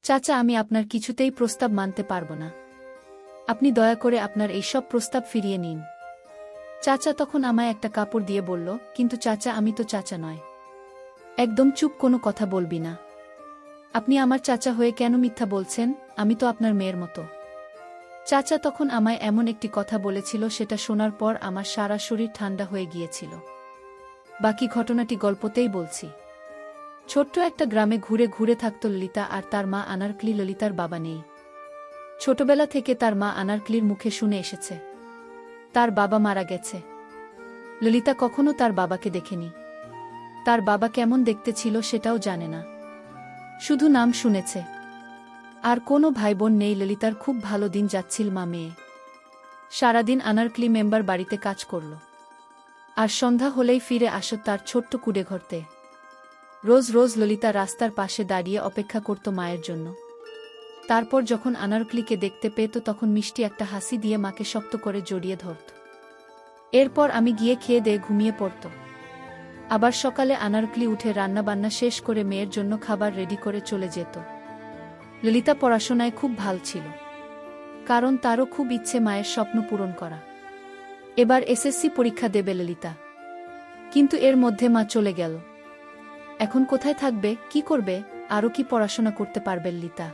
চাচা, আমি আপনার কিছুতেই প্রস্তাব মানতে পারব না। আপনি দয়া করে আপনার এইসব প্রস্তাব ফিরিয়ে নিন। চাচা তখন আমায় একটা কাপড় দিয়ে বলল, কিন্তু চাচা, আমি তো চাচা নয়। একদম চুপ, কোনো কথা বলবি না। আপনি আমার চাচা হয়ে কেন মিথ্যা বলছেন? আমি তো আপনার মেয়ের মতো। চাচা তখন আমায় এমন একটি কথা বলেছিল, সেটা শোনার পর আমার সারা শরীর ঠান্ডা হয়ে গিয়েছিল। বাকি ঘটনাটি গল্পতেই বলছি। ছোট্ট একটা গ্রামে ঘুরে ঘুরে থাকত ললিতা আর তার মা আনারকলি। ললিতার বাবা নেই। ছোটবেলা থেকে তার মা আনারকলির মুখে শুনে এসেছে তার বাবা মারা গেছে। ললিতা কখনো তার বাবাকে দেখেনি। তার বাবা কেমন দেখতে ছিল সেটাও জানে না, শুধু নাম শুনেছে। আর কোনো ভাই বোন নেই। ললিতার খুব ভালো দিন যাচ্ছিল মা মেয়ে। সারাদিন আনারকলি মেম্বার বাড়িতে কাজ করল, আর সন্ধ্যা হলেই ফিরে আসত তার ছোট্ট কুড়ে ঘরতে। রোজ রোজ ললিতা রাস্তার পাশে দাঁড়িয়ে অপেক্ষা করত মায়ের জন্য। তারপর যখন আনারকলিকে দেখতে পেত, তখন মিষ্টি একটা হাসি দিয়ে মাকে শক্ত করে জড়িয়ে ধরত। এরপর আমি গিয়ে খেয়ে দিয়ে ঘুমিয়ে পড়ত। আবার সকালে আনারকলি উঠে রান্নাবান্না শেষ করে মেয়ের জন্য খাবার রেডি করে চলে যেত। ললিতা পড়াশোনায় খুব ভালো ছিল, কারণ তারও খুব ইচ্ছে মায়ের স্বপ্ন পূরণ করা। এবার এসএসসি পরীক্ষা দেবে ললিতা, কিন্তু এর মধ্যে মা চলে গেল। এখন কোথায় থাকবে, কি করবে, আরও কি পড়াশোনা করতে পারবে ললিতা?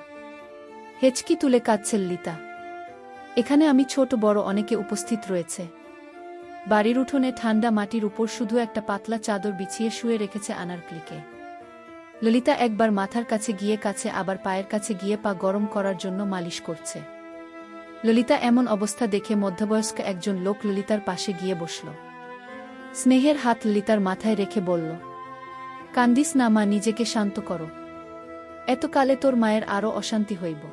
হেঁচকি তুলে কাঁদছে ললিতা। এখানে আমি ছোট বড় অনেকে উপস্থিত রয়েছে। বাড়ির উঠোনে ঠান্ডা মাটির উপর শুধু একটা পাতলা চাদর বিছিয়ে শুয়ে রেখেছে আনারকলিকে। ললিতা একবার মাথার কাছে গিয়ে কাছে, আবার পায়ের কাছে গিয়ে পা গরম করার জন্য মালিশ করছে। ললিতা এমন অবস্থা দেখে মধ্যবয়স্ক একজন লোক ললিতার পাশে গিয়ে বসল। স্নেহের হাত ললিতার মাথায় রেখে বলল, কান্দিস না মা, নিজেকে শান্ত করো। এতকালে তোর মায়ের আরও অশান্তি হইব।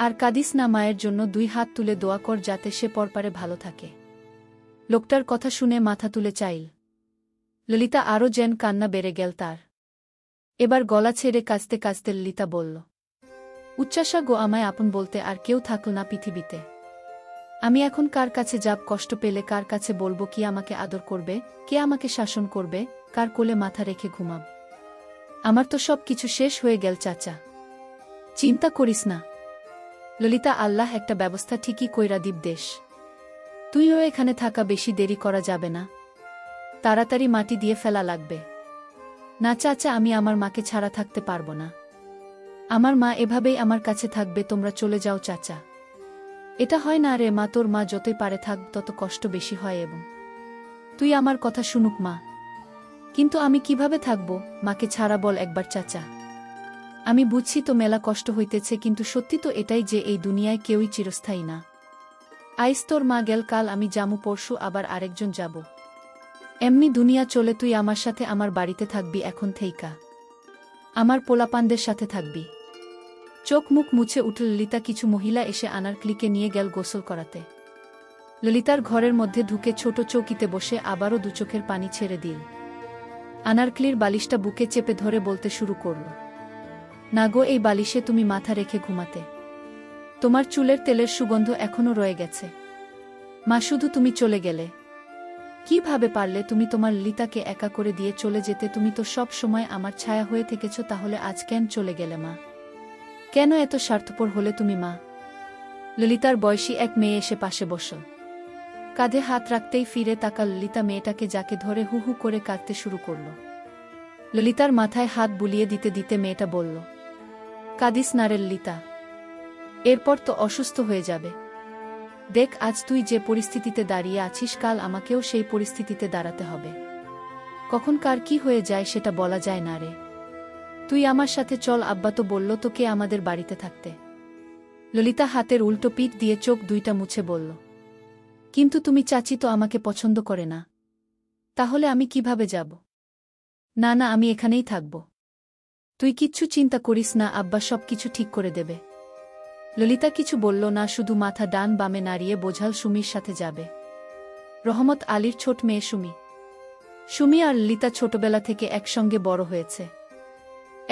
আর কাঁদিস না, মায়ের জন্য 2 হাত তুলে দোয়া কর যাতে সে পরপারে ভালো থাকে। লোকটার কথা শুনে মাথা তুলে চাইল ললিতা। আরও যেন কান্না বেড়ে গেল তার। এবার গলা ছেড়ে কাঁদতে কাঁদতে ললিতা বলল, উচ্চাসা গো, আমায় আপন বলতে আর কেউ থাকল না পৃথিবীতে। আমি এখন কার কাছে যাব? কষ্ট পেলে কার কাছে বলবো? কি আমাকে আদর করবে? কে আমাকে শাসন করবে? কার কোলে মাথা রেখে ঘুমাব? আমার তো সব কিছু শেষ হয়ে গেল চাচা। চিন্তা করিস না ললিতা, আল্লাহ একটা ব্যবস্থা ঠিকই কইরা দিব দেশ। তুইও এখানে থাকা, বেশি দেরি করা যাবে না। তাড়াতাড়ি মাটি দিয়ে ফেলা লাগবে। না চাচা, আমি আমার মাকে ছাড়া থাকতে পারবো না। আমার মা এভাবেই আমার কাছে থাকবে। তোমরা চলে যাও চাচা। এটা হয় না রে মা, তোর মা যতই পারে থাক, তত কষ্ট বেশি হয়। এবং তুই আমার কথা শুনুক মা। কিন্তু আমি কিভাবে থাকবো মাকে ছাড়া, বল একবার চাচা। আমি বুঝছি তো মেলা কষ্ট হইতেছে, কিন্তু সত্যি তো এটাই যে এই দুনিয়ায় কেউই চিরস্থায়ী না। আইস তোর মা গেল, কাল আমি যামু, পরশু আবার আরেকজন যাব। এমনি দুনিয়া চলে। তুই আমার সাথে আমার বাড়িতে থাকবি এখন থেইকা। আমার পোলাপানদের সাথে থাকবি। চোখ মুখ মুছে উঠল ললিতা। কিছু মহিলা এসে আনারকলিকে নিয়ে গেল গোসল করাতে। ললিতার ঘরের মধ্যে ঢুকে ছোট চৌকিতে বসে আবারও 2 চোখের পানি ছেড়ে দিল। আনারকলির বালিশটা বুকে চেপে ধরে বলতে শুরু করল, না গো, এই বালিশে তুমি মাথা রেখে ঘুমাতে। তোমার চুলের তেলের সুগন্ধ এখনো রয়ে গেছে। মা, শুধু তুমি চলে গেলে। কিভাবে পারলে তুমি তোমার ললিতাকে একা করে দিয়ে চলে যেতে? তুমি তো সব সময় আমার ছায়া হয়ে থেকেছ, তাহলে আজ কেন চলে গেলে মা? কেন এত স্বার্থপর হলে তুমি মা? ললিতার বয়সী এক মেয়ে এসে পাশে বসল। কাঁধে হাত রাখতেই ফিরে তাকাল ললিতা মেয়েটাকে, যাকে ধরে হু হু করে কাঁদতে শুরু করল। ললিতার মাথায় হাত বুলিয়ে দিতে দিতে মেয়েটা বলল, কাঁদিস না রে ললিতা, এরপর তো অসুস্থ হয়ে যাবে। দেখ, আজ তুই যে পরিস্থিতিতে দাঁড়িয়ে আছিস, কাল আমাকেও সেই পরিস্থিতিতে দাঁড়াতে হবে। কখন কার কি হয়ে যায় সেটা বলা যায় না রে। তুই আমার সাথে চল, আব্বা তো বলল তোকে আমাদের বাড়িতে থাকতে। ললিতা হাতের উল্টো পিঠ দিয়ে চোখ 2টা মুছে বলল, কিন্তু তুমি চাচি তো আমাকে পছন্দ করে না। তাহলে আমি কিভাবে যাব? না না, আমি এখানেই থাকব। তুই কিচ্ছু চিন্তা করিস না, আব্বা সব কিছু ঠিক করে দেবে। ললিতা কিছু বলল না, শুধু মাথা ডান বামে নাড়িয়ে বোঝাল সুমির সাথে যাবে। রহমত আলীর ছোট মেয়ে সুমি। সুমি আর ললিতা ছোটবেলা থেকে একসঙ্গে বড় হয়েছে।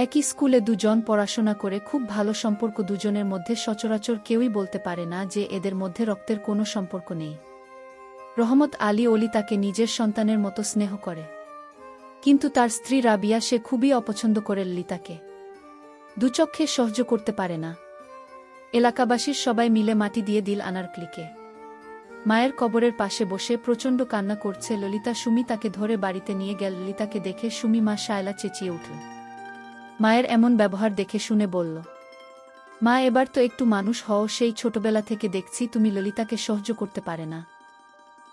একই স্কুলে 2 জন পড়াশোনা করে খুব ভালো সম্পর্ক। দুজনের মধ্যে সচরাচর কেউই বলতে পারে না যে এদের মধ্যে রক্তের কোনো সম্পর্ক নেই। রহমত আলী অলি তাকে নিজের সন্তানের মতো স্নেহ করে, কিন্তু তার স্ত্রী রাবিয়া, সে খুবই অপছন্দ করে ললিতাকে। দুচক্ষে সহ্য করতে পারে না। এলাকাবাসীর সবাই মিলে মাটি দিয়ে দিল আনার ক্লিকে। মায়ের কবরের পাশে বসে প্রচণ্ড কান্না করছে ললিতা। সুমি তাকে ধরে বাড়িতে নিয়ে গেল। ললিতাকে দেখে সুমি মা শায়লা চেঁচিয়ে উঠল। মায়ের এমন ব্যবহার দেখে শুনে বলল, মা এবার তো একটু মানুষ হও, সেই ছোটবেলা থেকে দেখছি তুমি ললিতাকে সহ্য করতে পারে না।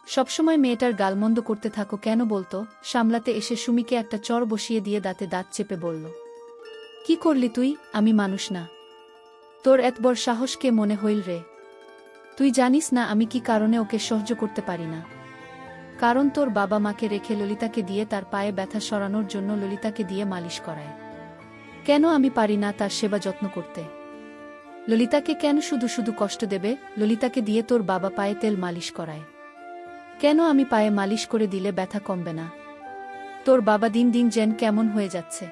সবসময় মেয়েটার গালমন্দ করতে থাকো কেন বলতো? সামলাতে এসে সুমিকে একটা চড় বসিয়ে দিয়ে দাঁতে দাঁত চেপে বলল, কি করলি তুই? আমি মানুষ না? তোর এত বড় সাহস কে মনে হইল রে? তুই জানিস না আমি কি কারণে ওকে সহ্য করতে পারি না? কারণ তোর বাবা মাকে রেখে ললিতাকে দিয়ে তার পায়ে ব্যথা সরানোর জন্য ললিতাকে দিয়ে মালিশ করায়। কেন আমি পারি না তার সেবা যত্ন করতে? ললিতাকে কেন শুধু শুধু কষ্ট দেবে? ললিতাকে দিয়ে তোর বাবা পায়ে তেল মালিশ করায়। কেন আমি পায়ে মালিশ করে দিলে ব্যথা কমবে না? তোর বাবা দিন দিন যেন কেমন হয়ে যাচ্ছে।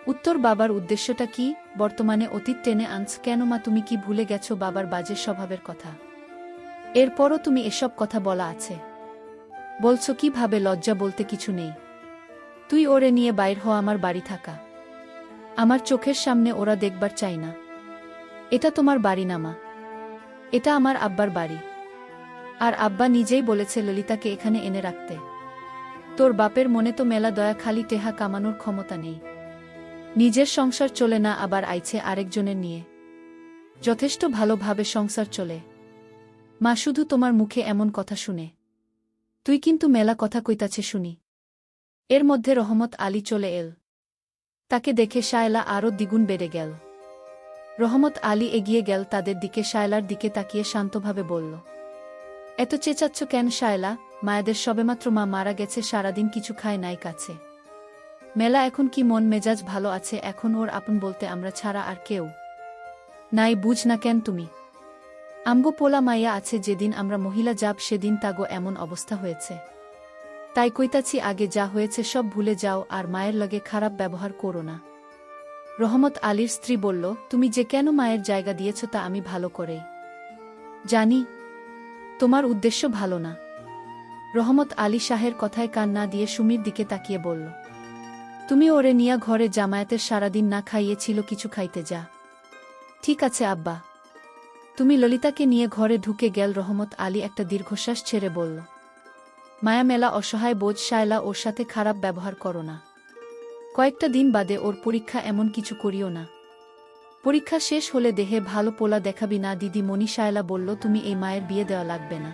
উত্তর বাবার উদ্দেশ্যটা কি? বর্তমানে অতীত টেনে আনছ কেন মা? তুমি কি ভুলে গেছো বাবার বাজে স্বভাবের কথা? এরপরও তুমি এসব কথা বলা আছে বলছো কিভাবে? লজ্জা বলতে কিছু নেই? তুই ওরে নিয়ে বাইর হ আমার বাড়ি থাকা। আমার চোখের সামনে ওরা দেখবার চাই না। এটা তোমার বাড়ি না মা, এটা আমার আব্বার বাড়ি। আর আব্বা নিজেই বলেছে ললিতাকে এখানে এনে রাখতে। তোর বাপের মনে তো মেলা দয়া, খালি টেহা কামানোর ক্ষমতা নেই। নিজের সংসার চলে না, আবার আইছে আরেকজনের নিয়ে। যথেষ্ট ভালোভাবে সংসার চলে মা, শুধু তোমার মুখে এমন কথা শুনে তুই কিন্তু মেলা কথা কইতাছে শুনি। এর মধ্যে রহমত আলী চলে এল। তাকে দেখে শায়লা আরও দ্বিগুণ বেড়ে গেল। রহমত আলী এগিয়ে গেল তাদের দিকে। শায়লার দিকে তাকিয়ে শান্তভাবে বলল, এত চেঁচাচ্ছ কেন শায়লা? মায়েদের সবেমাত্র মা মারা গেছে, সারাদিন কিছু খায় নাই কাছে। মেলা এখন কি মন মেজাজ ভালো আছে? এখন ওর আপন বলতে আমরা ছাড়া আর কেউ নাই, বুঝ না কেন তুমি? আমগো পোলা মাইয়া আছে, যেদিন আমরা মহিলা যাব সেদিন তাগো এমন অবস্থা হয়েছে। তাই কইতাছি আগে যা হয়েছে সব ভুলে যাও, আর মায়ের লগে খারাপ ব্যবহার করো না। রহমত আলীর স্ত্রী বলল, তুমি যে কেন মায়ের জায়গা দিয়েছ তা আমি ভালো করেই জানি। তোমার উদ্দেশ্য ভালো না। রহমত আলী শাহের কথায় কান না দিয়ে সুমির দিকে তাকিয়ে বলল, তুমি ওরে নিয়া ঘরে জামায়াতের সারাদিন না খাইয়েছিল, কিছু খাইতে যা। ঠিক আছে আব্বা। তুমি ললিতাকে নিয়ে ঘরে ঢুকে গেল। রহমত আলী একটা দীর্ঘশ্বাস ছেড়ে বলল, মায়া মেলা অসহায় বোঝ, শায়লা ওর সাথে খারাপ ব্যবহার করো না। কয়েকটা দিন বাদে ওর পরীক্ষা, এমন কিছু করিও না। পরীক্ষা শেষ হলে দেহে ভালো পোলা দেখাবি না দিদি মণি। শায়লা বলল, তুমি এই মায়ের বিয়ে দেওয়া লাগবে না,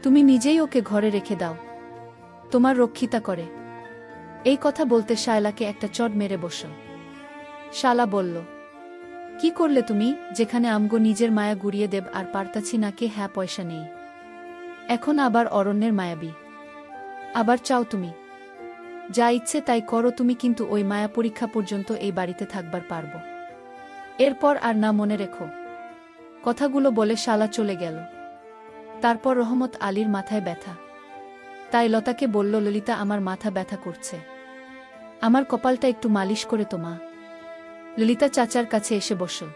তুমি নিজেই ওকে ঘরে রেখে দাও, তোমার রক্ষিতা করে। এই কথা বলতে শায়লাকে একটা চড় মেরে বসল। শালা বলল, কি করলে তুমি? যেখানে আমগো নিজের মায়া গুড়িয়ে দেব আর পারতাছি না কে? হ্যাঁ, পয়সা নেই, এখন আবার অরণ্যের মায়াবী আবার চাও তুমি? যা ইচ্ছে তাই করো তুমি, কিন্তু ওই মায়া পরীক্ষা পর্যন্ত এই বাড়িতে থাকবার পারব, এরপর আর না, মনে রেখো। কথাগুলো বলে শালা চলে গেল। তারপর রহমত আলীর মাথায় ব্যথা, তাই লতাকে বলল, ললিতা আমার মাথা ব্যথা করছে, আমার কপালটা একটু মালিশ করে তো মা। ললিতা চাচার কাছে এসে বসল।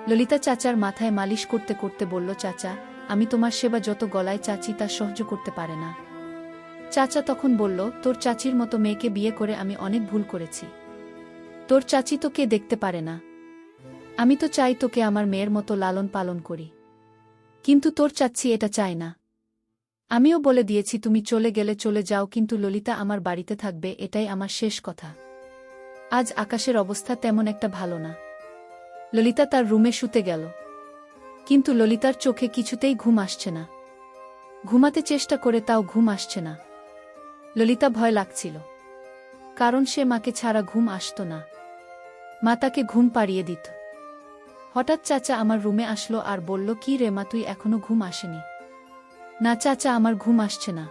ললিতা চাচার মাথায় মালিশ করতে করতে বলল, চাচা আমি তোমার সেবা যত গলায় চাচি তা সহ্য করতে পারে না। চাচা তখন বলল, তোর চাচির মতো মেয়েকে বিয়ে করে আমি অনেক ভুল করেছি। তোর চাচি তো কে দেখতে পারে না? আমি তো চাই তোকে আমার মেয়ের মতো লালন পালন করি, কিন্তু তোর চাচ্ছি এটা চায় না। আমিও বলে দিয়েছি তুমি চলে গেলে চলে যাও, কিন্তু ললিতা আমার বাড়িতে থাকবে, এটাই আমার শেষ কথা। আজ আকাশের অবস্থা তেমন একটা ভালো না। ললিতা তার রুমে শুতে গেল, কিন্তু ললিতার চোখে কিছুতেই ঘুম আসছে না। ঘুমাতে চেষ্টা করে তাও ঘুম আসছে না। ললিতা ভয় লাগছিল, কারণ সে মাকে ছাড়া ঘুম আসত না। মা তাকে ঘুম পাড়িয়ে দিত। হঠাৎ চাচা আমার রুমে আসলো আর বলল, কি রে মা, তুই এখনো ঘুম আসেনি? না চাচা, আমার ঘুম আসছে না।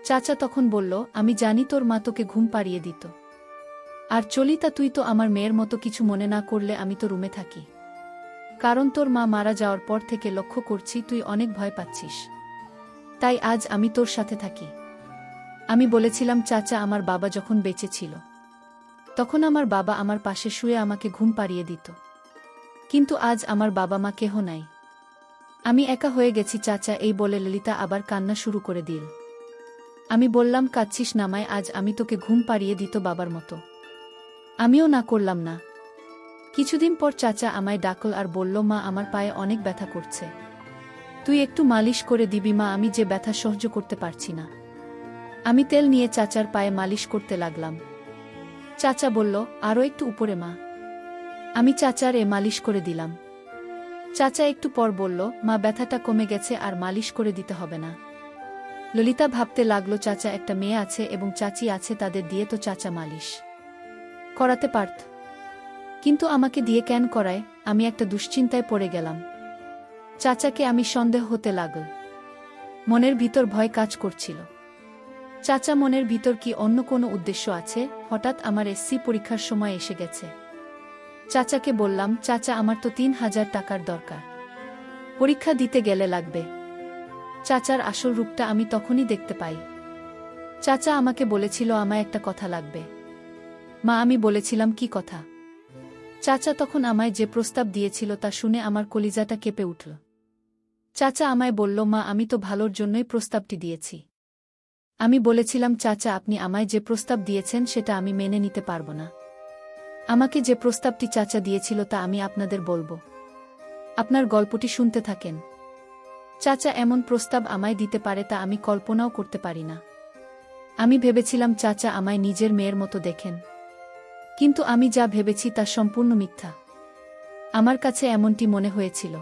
চাচা তখন বলল, আমি জানি তোর মা তোকে ঘুম পাড়িয়ে দিত। আর চলিতা, তুই তো আমার মেয়ের মতো কিছু মনে না করলে আমি তো রুমে থাকি, কারণ তোর মা মারা যাওয়ার পর থেকে লক্ষ্য করছি তুই অনেক ভয় পাচ্ছিস, তাই আজ আমি তোর সাথে থাকি। আমি বলেছিলাম চাচা, আমার বাবা যখন বেঁচে ছিল তখন আমার বাবা আমার পাশে শুয়ে আমাকে ঘুম পাড়িয়ে দিত, কিন্তু আজ আমার বাবা মা কেহ নাই, আমি একা হয়ে গেছি চাচা। এই বলে ললিতা আবার কান্না শুরু করে দিল। আমি বললাম, কাঁদছিস নামায়, আজ আমি তোকে ঘুম পাড়িয়ে দিত বাবার মতো। আমিও না করলাম না। কিছুদিন পর চাচা আমায় ডাকল আর বলল, মা, আমার পায়ে অনেক ব্যথা করছে, তুই একটু মালিশ করে দিবি মা, আমি যে ব্যথা সহ্য করতে পারছি না। আমি তেল নিয়ে চাচার পায়ে মালিশ করতে লাগলাম। চাচা বলল, আরও একটু উপরে মা। আমি চাচার মালিশ করে দিলাম। চাচা একটু পর বলল, মা, ব্যথাটা কমে গেছে, আর মালিশ করে দিতে হবে না। ললিতা ভাবতে লাগল, চাচা একটা মেয়ে আছে এবং চাচি আছে, তাদের দিয়ে তো চাচা মালিশ করাতে পারত, কিন্তু আমাকে দিয়ে কেন করায়? আমি একটা দুশ্চিন্তায় পড়ে গেলাম। চাচাকে আমি সন্দেহ হতে লাগল। মনের ভিতর ভয় কাজ করছিল। চাচা মনের ভিতর কি অন্য কোনো উদ্দেশ্য আছে? হঠাৎ আমার এসসি পরীক্ষার সময় এসে গেছে। চাচাকে বললাম, চাচা, আমার তো 3,000 টাকার দরকার, পরীক্ষা দিতে গেলে লাগবে। চাচার আসল রূপটা আমি তখনই দেখতে পাই। চাচা আমাকে বলেছিল, আমায় একটা কথা লাগবে। মা, আমি বলেছিলাম, কি কথা? চাচা তখন আমায় যে প্রস্তাব দিয়েছিল তা শুনে আমার কলিজাটা কেঁপে উঠল। চাচা আমায় বলল, মা, আমি তো ভালোর জন্যই প্রস্তাবটি দিয়েছি। আমি বলেছিলাম, চাচা, আপনি আমায় যে প্রস্তাব দিয়েছেন সেটা আমি মেনে নিতে পারব না। আমাকে যে প্রস্তাবটি চাচা দিয়েছিল তা আমি আপনাদের বলবো, আপনার গল্পটি শুনতে থাকেন। চাচা এমন প্রস্তাব আমায় দিতে পারে তা আমি কল্পনাও করতে পারি না। আমি ভেবেছিলাম চাচা আমায় নিজের মেয়ের মতো দেখেন, কিন্তু আমি যা ভেবেছি তা সম্পূর্ণ মিথ্যা। আমার কাছে এমনটি মনে হয়েছিল,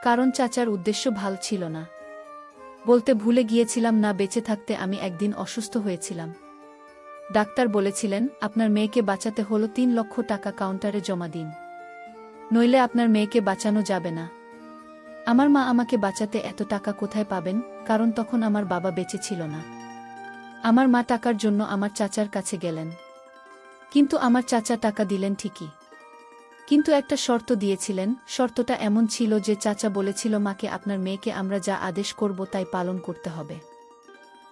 কারণ চাচার উদ্দেশ্য ভালো ছিল না। বলতে ভুলে গিয়েছিলাম, না, বেঁচে থাকতে আমি একদিন অসুস্থ হয়েছিলাম। ডাক্তার বলেছিলেন, আপনার মেয়েকে বাঁচাতে হলো 3 লক্ষ টাকা কাউন্টারে জমা দিন, নইলে আপনার মেয়েকে বাঁচানো যাবে না। আমার মা আমাকে বাঁচাতে এত টাকা কোথায় পাবেন, কারণ তখন আমার বাবা বেঁচে ছিল না। আমার মা টাকার জন্য আমার চাচার কাছে গেলেন, কিন্তু আমার চাচা টাকা দিলেন ঠিকই, কিন্তু একটা শর্ত দিয়েছিলেন। শর্তটা এমন ছিল যে চাচা বলেছিল, মাকে, আপনার মেয়েকে আমরা যা আদেশ করব তাই পালন করতে হবে।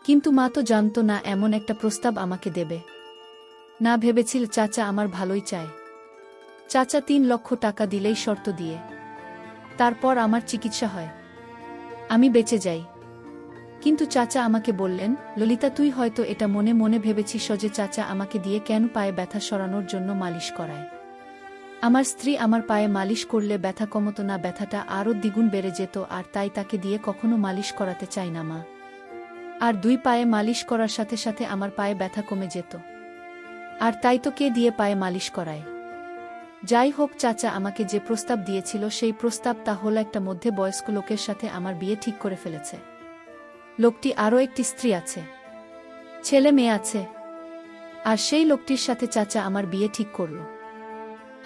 কিন্তু মা তো জানত না এমন একটা প্রস্তাব আমাকে দেবে। না, ভেবেছিল চাচা আমার ভালোই চায়। চাচা 3 লক্ষ টাকা দিলেই শর্ত দিয়ে। তারপর আমার চিকিৎসা হয়, আমি বেঁচে যাই। কিন্তু চাচা আমাকে বললেন, ললিতা, তুই হয়তো এটা মনে মনে ভেবেছিস যে চাচা আমাকে দিয়ে কেন পায়ে ব্যথা সরানোর জন্য মালিশ করায়। আমার স্ত্রী আমার পায়ে মালিশ করলে ব্যথা কমতো না, ব্যথাটা আরও দ্বিগুণ বেড়ে যেত, আর তাই তাকে দিয়ে কখনো মালিশ করাতে চাই না মা। আর 2 পায়ে মালিশ করার সাথে সাথে আমার পায়ে ব্যথা কমে যেত, আর তাই তো কে দিয়ে পায়ে মালিশ করায়। যাই হোক, চাচা আমাকে যে প্রস্তাব দিয়েছিল সেই প্রস্তাব তা হল একটা মধ্যবয়স্ক লোকের সাথে আমার বিয়ে ঠিক করে ফেলেছে। লোকটি আরও একটি স্ত্রী আছে, ছেলে মেয়ে আছে, আর সেই লোকটির সাথে চাচা আমার বিয়ে ঠিক করল।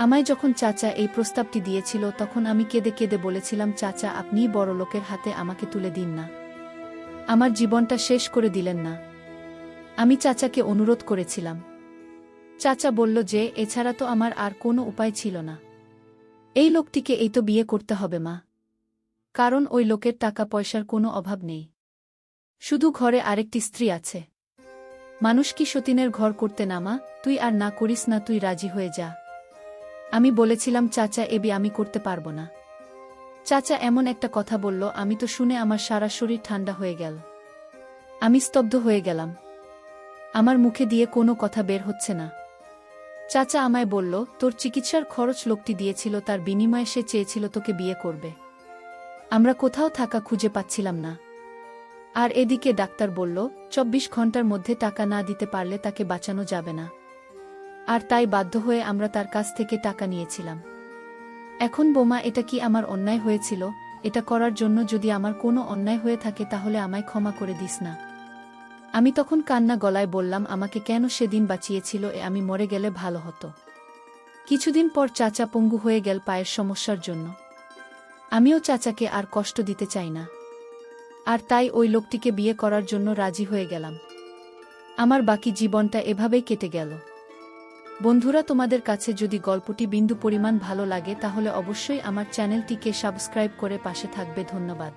আমায় যখন চাচা এই প্রস্তাবটি দিয়েছিল তখন আমি কেঁদে কেঁদে বলেছিলাম, চাচা, আপনিই বড় লোকের হাতে আমাকে তুলে দিন না, আমার জীবনটা শেষ করে দিলেন না। আমি চাচাকে অনুরোধ করেছিলাম। চাচা বলল যে এছাড়া তো আমার আর কোনো উপায় ছিল না। এই লোকটিকে এই তো বিয়ে করতে হবে মা, কারণ ওই লোকের টাকা পয়সার কোনো অভাব নেই, শুধু ঘরে আরেকটি স্ত্রী আছে। মানুষ কি সতীনের ঘর করতে না মা? তুই আর না করিস না, তুই রাজি হয়ে যা। আমি বলেছিলাম, চাচা, এ বিয়ে আমি করতে পারবো না। চাচা এমন একটা কথা বলল, আমি তো শুনে আমার সারা শরীর ঠান্ডা হয়ে গেল। আমি স্তব্ধ হয়ে গেলাম, আমার মুখে দিয়ে কোনো কথা বের হচ্ছে না। চাচা আমায় বলল, তোর চিকিৎসার খরচ লোকটি দিয়েছিল, তার বিনিময়ে সে চেয়েছিল তোকে বিয়ে করবে। আমরা কোথাও থাকা খুঁজে পাচ্ছিলাম না। আর এদিকে ডাক্তার বলল, 24 ঘন্টার মধ্যে টাকা না দিতে পারলে তাকে বাঁচানো যাবে না। আর তাই বাধ্য হয়ে আমরা তার কাছ থেকে টাকা নিয়েছিলাম। এখন বোমা, এটা কি আমার অন্যায় হয়েছিল? এটা করার জন্য যদি আমার কোনো অন্যায় হয়ে থাকে তাহলে আমায় ক্ষমা করে দিস না। আমি তখন কান্না গলায় বললাম, আমাকে কেন সেদিন বাঁচিয়েছিল, আমি মরে গেলে ভালো হতো। কিছুদিন পর চাচা পঙ্গু হয়ে গেল পায়ের সমস্যার জন্য। আমিও চাচাকে আর কষ্ট দিতে চাই না, আর তাই ওই লোকটিকে বিয়ে করার জন্য রাজি হয়ে গেলাম। আমার বাকি জীবনটা এভাবেই কেটে গেল। বন্ধুরা, তোমাদের কাছে যদি গল্পটি বিন্দু পরিমাণ ভালো লাগে তাহলে অবশ্যই আমার চ্যানেলটিকে সাবস্ক্রাইব করে পাশে থাকবে। ধন্যবাদ।